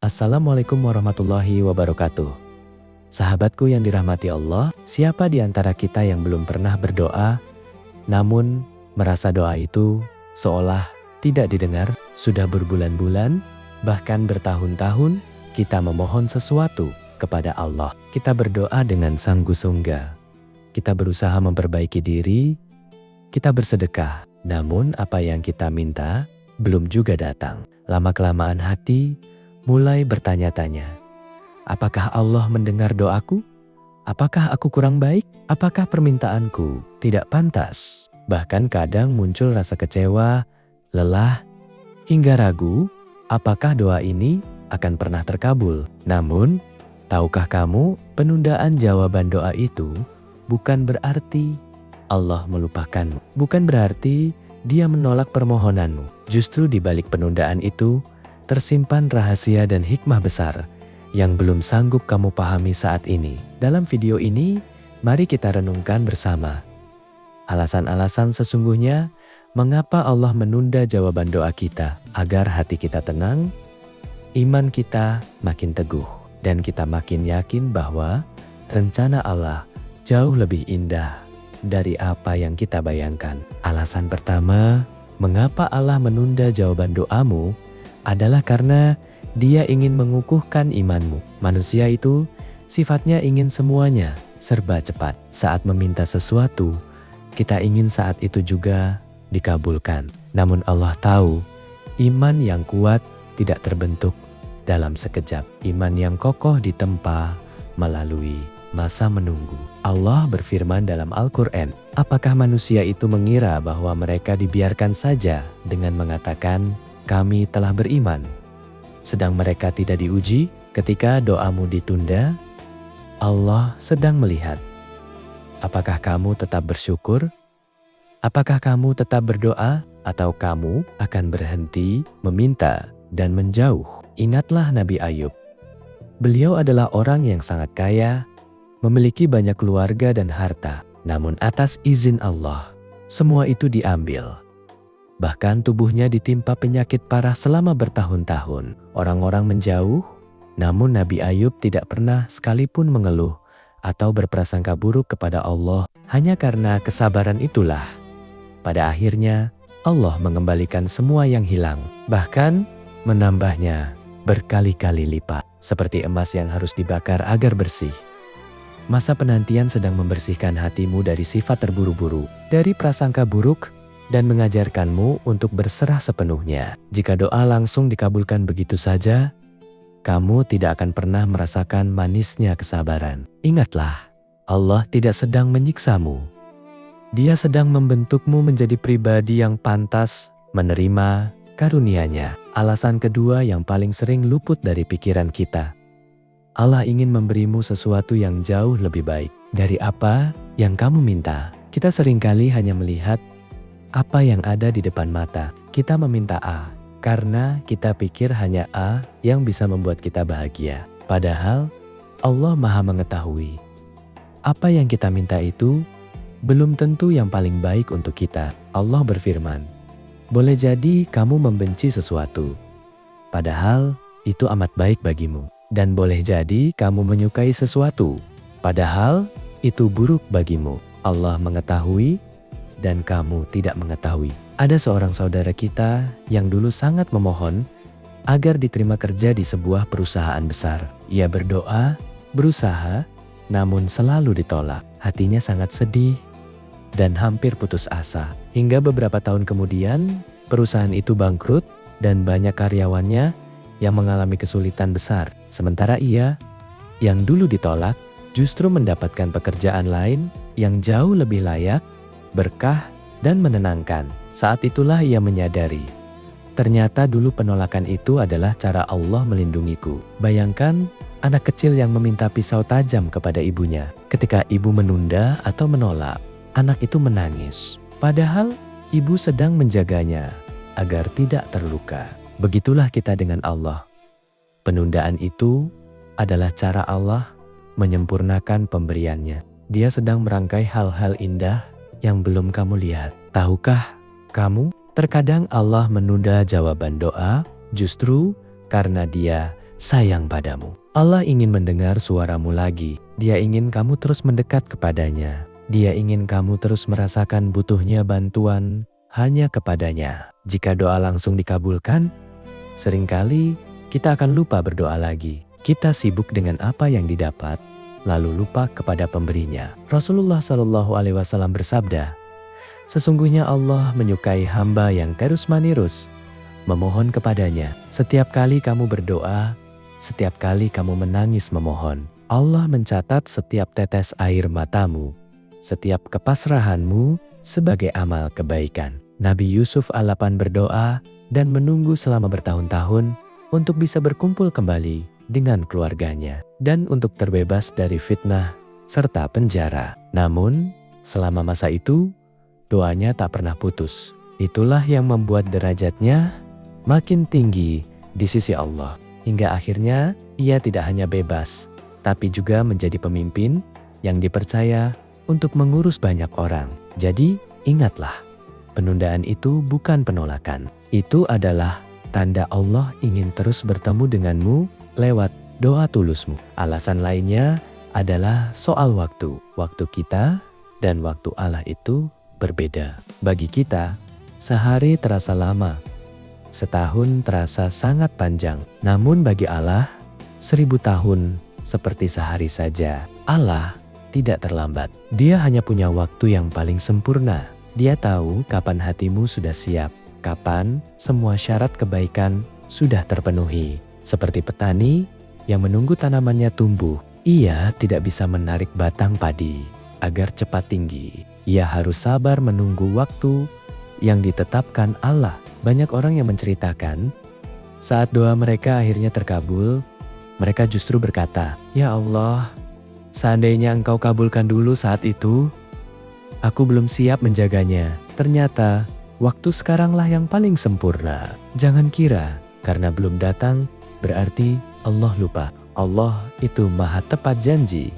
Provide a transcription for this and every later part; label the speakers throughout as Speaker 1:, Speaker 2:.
Speaker 1: Assalamualaikum warahmatullahi wabarakatuh. Sahabatku yang dirahmati Allah, siapa di antara kita yang belum pernah berdoa, namun merasa doa itu seolah tidak didengar? Sudah berbulan-bulan, bahkan bertahun-tahun, kita memohon sesuatu kepada Allah. Kita berdoa dengan sanggup-sungguh. Kita berusaha memperbaiki diri, kita bersedekah. Namun apa yang kita minta belum juga datang. Lama-kelamaan hati mulai bertanya-tanya, apakah Allah mendengar doaku? Apakah aku kurang baik? Apakah permintaanku tidak pantas? Bahkan kadang muncul rasa kecewa, lelah, hingga ragu, apakah doa ini akan pernah terkabul? Namun, tahukah kamu, penundaan jawaban doa itu bukan berarti Allah melupakanmu. Bukan berarti Dia menolak permohonanmu. Justru di balik penundaan itu, tersimpan rahasia dan hikmah besar yang belum sanggup kamu pahami saat ini. Dalam video ini, mari kita renungkan bersama alasan-alasan sesungguhnya mengapa Allah menunda jawaban doa kita, agar hati kita tenang, iman kita makin teguh, dan kita makin yakin bahwa rencana Allah jauh lebih indah dari apa yang kita bayangkan. Alasan pertama, mengapa Allah menunda jawaban doamu adalah karena Dia ingin mengukuhkan imanmu. Manusia itu sifatnya ingin semuanya serba cepat. Saat meminta sesuatu, kita ingin saat itu juga dikabulkan. Namun Allah tahu, iman yang kuat tidak terbentuk dalam sekejap. Iman yang kokoh ditempa melalui masa menunggu. Allah berfirman dalam Al-Quran, apakah manusia itu mengira bahwa mereka dibiarkan saja dengan mengatakan, kami telah beriman, sedang mereka tidak diuji? Ketika doamu ditunda, Allah sedang melihat. Apakah kamu tetap bersyukur? Apakah kamu tetap berdoa? Atau kamu akan berhenti meminta dan menjauh? Ingatlah Nabi Ayub. Beliau adalah orang yang sangat kaya, memiliki banyak keluarga dan harta. Namun atas izin Allah, semua itu diambil. Bahkan tubuhnya ditimpa penyakit parah selama bertahun-tahun. Orang-orang menjauh, namun Nabi Ayub tidak pernah sekalipun mengeluh atau berprasangka buruk kepada Allah. Hanya karena kesabaran itulah, pada akhirnya Allah mengembalikan semua yang hilang. Bahkan menambahnya berkali-kali lipat. Seperti emas yang harus dibakar agar bersih. Masa penantian sedang membersihkan hatimu dari sifat terburu-buru, dari prasangka buruk, dan mengajarkanmu untuk berserah sepenuhnya. Jika doa langsung dikabulkan begitu saja, kamu tidak akan pernah merasakan manisnya kesabaran. Ingatlah, Allah tidak sedang menyiksamu. Dia sedang membentukmu menjadi pribadi yang pantas menerima karunia-Nya. Alasan kedua yang paling sering luput dari pikiran kita, Allah ingin memberimu sesuatu yang jauh lebih baik dari apa yang kamu minta. Kita seringkali hanya melihat apa yang ada di depan mata. Kita meminta A karena kita pikir hanya A yang bisa membuat kita bahagia. Padahal Allah Maha mengetahui apa yang kita minta itu belum tentu yang paling baik untuk kita. Allah berfirman, boleh jadi kamu membenci sesuatu, padahal itu amat baik bagimu. Dan boleh jadi kamu menyukai sesuatu, padahal itu buruk bagimu. Allah mengetahui dan kamu tidak mengetahui. Ada seorang saudara kita yang dulu sangat memohon agar diterima kerja di sebuah perusahaan besar. Ia berdoa, berusaha, namun selalu ditolak. Hatinya sangat sedih dan hampir putus asa. Hingga beberapa tahun kemudian, perusahaan itu bangkrut dan banyak karyawannya yang mengalami kesulitan besar. Sementara ia, yang dulu ditolak, justru mendapatkan pekerjaan lain yang jauh lebih layak, berkah, dan menenangkan. Saat itulah ia menyadari, ternyata dulu penolakan itu adalah cara Allah melindungiku. Bayangkan anak kecil yang meminta pisau tajam kepada ibunya. Ketika ibu menunda atau menolak, anak itu menangis. Padahal ibu sedang menjaganya agar tidak terluka. Begitulah kita dengan Allah. Penundaan itu adalah cara Allah menyempurnakan pemberiannya. Dia sedang merangkai hal-hal indah yang belum kamu lihat. Tahukah kamu, terkadang Allah menunda jawaban doa justru karena Dia sayang padamu. Allah ingin mendengar suaramu lagi. Dia ingin kamu terus mendekat kepadanya. Dia ingin kamu terus merasakan butuhnya bantuan hanya kepadanya. Jika doa langsung dikabulkan, seringkali kita akan lupa berdoa lagi. Kita sibuk dengan apa yang didapat, lalu lupa kepada pemberinya. Rasulullah Shallallahu Alaihi Wasallam bersabda, sesungguhnya Allah menyukai hamba yang terus-menerus memohon kepadanya. Setiap kali kamu berdoa, setiap kali kamu menangis memohon, Allah mencatat setiap tetes air matamu, setiap kepasrahanmu sebagai amal kebaikan. Nabi Yusuf Al-Lapan berdoa dan menunggu selama bertahun-tahun untuk bisa berkumpul kembali dengan keluarganya dan untuk terbebas dari fitnah serta penjara. Namun, selama masa itu, doanya tak pernah putus. Itulah yang membuat derajatnya makin tinggi di sisi Allah. Hingga akhirnya ia tidak hanya bebas, tapi juga menjadi pemimpin yang dipercaya untuk mengurus banyak orang. Jadi ingatlah, penundaan itu bukan penolakan. Itu adalah tanda Allah ingin terus bertemu denganmu lewat doa tulusmu. Alasan lainnya adalah soal waktu. Waktu kita dan waktu Allah itu berbeda. Bagi kita, sehari terasa lama, setahun terasa sangat panjang. Namun bagi Allah, 1000 tahun seperti sehari saja. Allah tidak terlambat. Dia hanya punya waktu yang paling sempurna. Dia tahu kapan hatimu sudah siap, kapan semua syarat kebaikan sudah terpenuhi. Seperti petani yang menunggu tanamannya tumbuh. Ia tidak bisa menarik batang padi agar cepat tinggi. Ia harus sabar menunggu waktu yang ditetapkan Allah. Banyak orang yang menceritakan, saat doa mereka akhirnya terkabul, mereka justru berkata, "Ya Allah, seandainya Engkau kabulkan dulu saat itu, aku belum siap menjaganya. Ternyata, waktu sekaranglah yang paling sempurna." Jangan kira, karena belum datang, berarti Allah lupa. Allah itu maha tepat janji.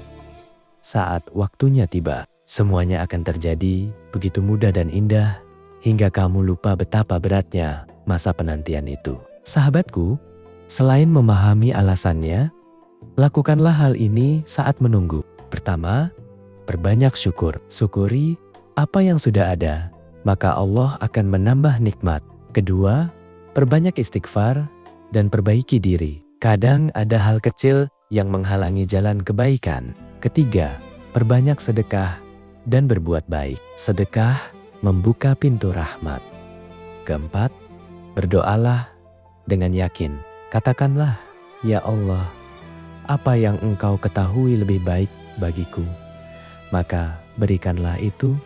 Speaker 1: Saat waktunya tiba, semuanya akan terjadi begitu mudah dan indah, hingga kamu lupa betapa beratnya masa penantian itu. Sahabatku, selain memahami alasannya, lakukanlah hal ini saat menunggu. Pertama, perbanyak syukur. Syukuri apa yang sudah ada, maka Allah akan menambah nikmat. Kedua, perbanyak istighfar dan perbaiki diri. Kadang ada hal kecil yang menghalangi jalan kebaikan. Ketiga, perbanyak sedekah dan berbuat baik. Sedekah membuka pintu rahmat. Keempat, berdoalah dengan yakin. Katakanlah, "Ya Allah, apa yang Engkau ketahui lebih baik bagiku, maka berikanlah itu."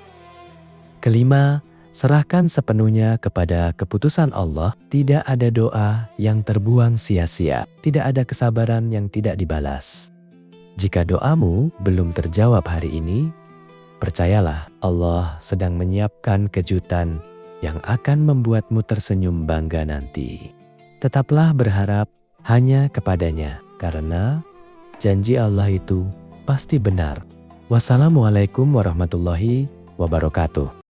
Speaker 1: Kelima, serahkan sepenuhnya kepada keputusan Allah. Tidak ada doa yang terbuang sia-sia. Tidak ada kesabaran yang tidak dibalas. Jika doamu belum terjawab hari ini, percayalah, Allah sedang menyiapkan kejutan yang akan membuatmu tersenyum bangga nanti. Tetaplah berharap hanya kepadanya, karena janji Allah itu pasti benar. Wassalamualaikum warahmatullahi wabarakatuh.